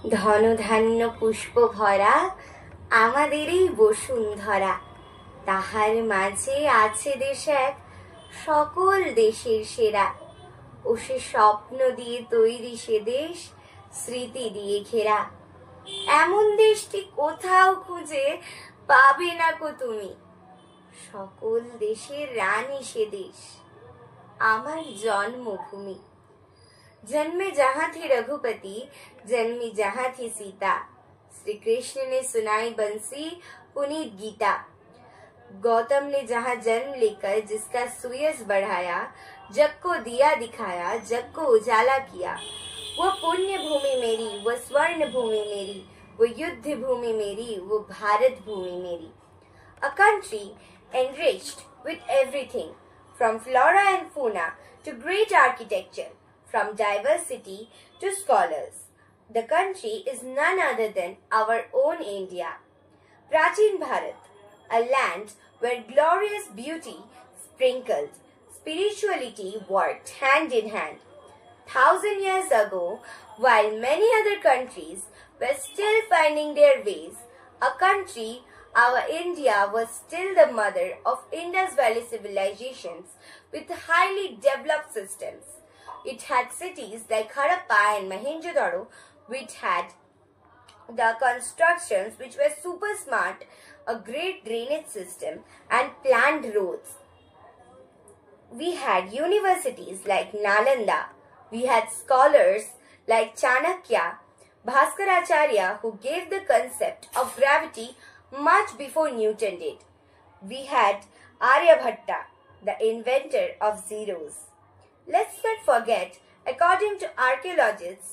ধনধান্য পুষ্প ভরা আমাদের এই বসুন্ধরা, তাহার মাঝে আছে দেশ এক সকল দেশের সেরা। ও সে স্বপ্ন দিয়ে তৈরি সে দেশ, স্মৃতি দিয়ে ঘেরা। এমন দেশটি কোথাও খুঁজে পাবে না কো তুমি, সকল দেশের রানী সে দেশ, আমার জন্মভূমি। जन्मे जहां थे रघुपति, जन्मी जहां थी सीता, श्री कृष्ण ने सुनाई बंसी पुनीत गीता। गौतम ने जहां जन्म लेकर जिसका सुयस बढ़ाया, जग को दिया दिखाया, जग को उजाला किया, वो पुण्य भूमि मेरी, वो स्वर्ण भूमि मेरी, वो युद्ध भूमि मेरी, वो भारत भूमि मेरी। A country enriched with everything, from flora and fauna to great architecture, from diversity to scholars. The country is none other than our own India. Prachin Bharat, a land where glorious beauty sprinkled, spirituality worked hand in hand. 1,000 years ago, while many other countries were still finding their ways, a country, our India, was still the mother of Indus Valley civilizations with highly developed systems. It had cities like Harappa and Mohenjo-daro, which had the constructions which were super smart, a great drainage system, and planned roads. We had universities like Nalanda. We had scholars like Chanakya, Bhaskaracharya, who gave the concept of gravity much before Newton did. We had Aryabhatta, the inventor of zeros. Let's not forget, according to archaeologists,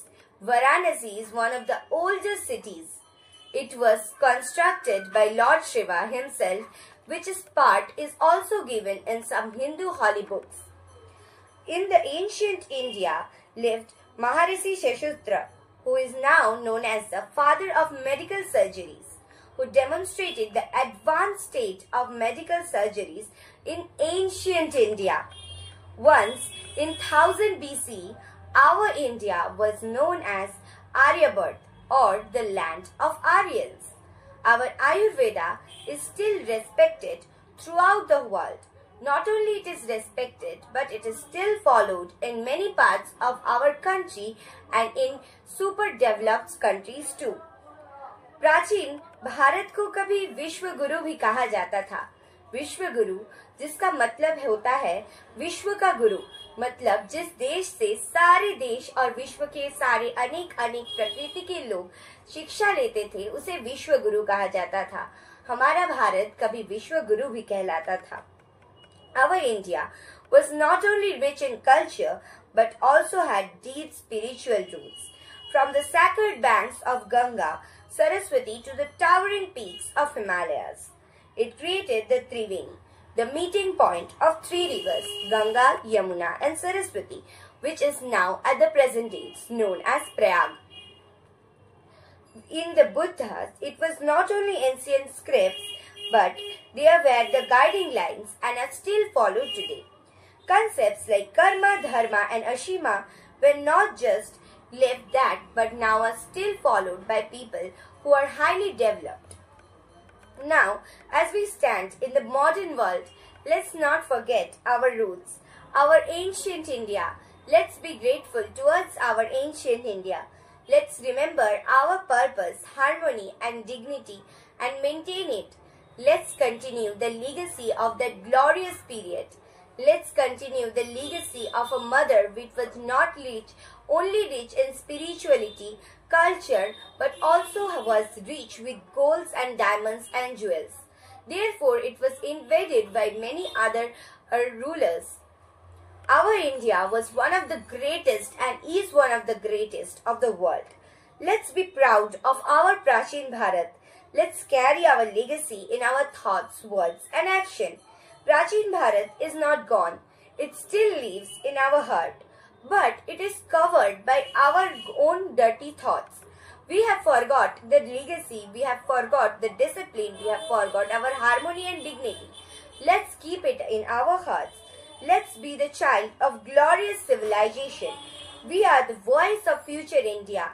Varanasi is one of the oldest cities. It was constructed by Lord Shiva himself, which is part is also given in some Hindu holy books. In the ancient India lived Maharishi Sheshutra, who is now known as the father of medical surgeries, who demonstrated the advanced state of medical surgeries in ancient India. Once, in 1000 BC, our India was known as Aryabhat, or the land of Aryans. Our Ayurveda is still respected throughout the world. Not only it is respected, but it is still followed in many parts of our country and in super developed countries too. प्राचीन भारत को कभी विश्व गुरु भी कहा जाता था। विश्व गुरु जिसका मतलब होता है विश्व का गुरु, मतलब जिस देश से सारे देश और विश्व के सारे अनेक प्रकृति के लोग शिक्षा लेते थे, उसे विश्व गुरु कहा जाता था। हमारा भारत कभी विश्व गुरु भी कहलाता था। Our India was not only rich in culture but also had deep spiritual roots. From the sacred banks of Ganga, Saraswati to the towering peaks of Himalayas. It created the Triveni, the meeting point of three rivers, Ganga, Yamuna and Saraswati, which is now at the present days known as Prayag. In the Buddhas, it was not only ancient scripts, but they were the guiding lines and are still followed today. Concepts like karma, dharma and ashima were not just lived that, but now are still followed by people who are highly developed. Now, as we stand in the modern world, let's not forget our roots, our ancient India. Let's be grateful towards our ancient India. Let's remember our purpose, harmony and dignity and maintain it. Let's continue the legacy of that glorious period. Let's continue the legacy of a mother which was not only rich in spirituality, culture, but also was rich with golds and diamonds and jewels. Therefore, it was invaded by many other rulers. Our India was one of the greatest and is one of the greatest of the world. Let's be proud of our Prachin Bharat. Let's carry our legacy in our thoughts, words and action. Prachin Bharat is not gone. It still lives in our heart. But it is covered by our own dirty thoughts. We have forgot the legacy, we have forgot the discipline, we have forgot our harmony and dignity. Let's keep it in our hearts. Let's be the child of glorious civilization. We are the voice of future India.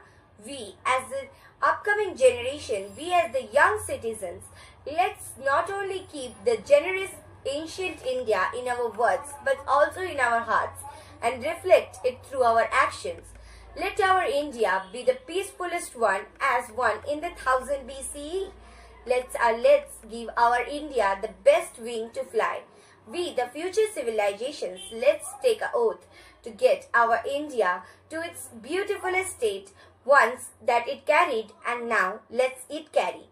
We as the upcoming generation, we as the young citizens, let's not only keep the generous ancient India in our words but also in our hearts and reflect it through our actions. Let our India be the peacefulest one as one in the 1000 BCE. Let's give our India the best wing to fly. We, the future civilizations, let's take an oath to get our India to its beautiful state once that it carried, and now let's it carry.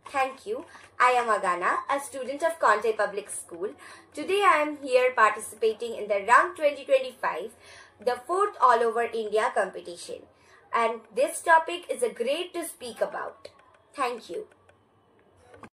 Thank you. I am Agana, a student of Conte Public School. Today I am here participating in the Rang 2025, the 4th All Over India competition. And this topic is a great to speak about. Thank you.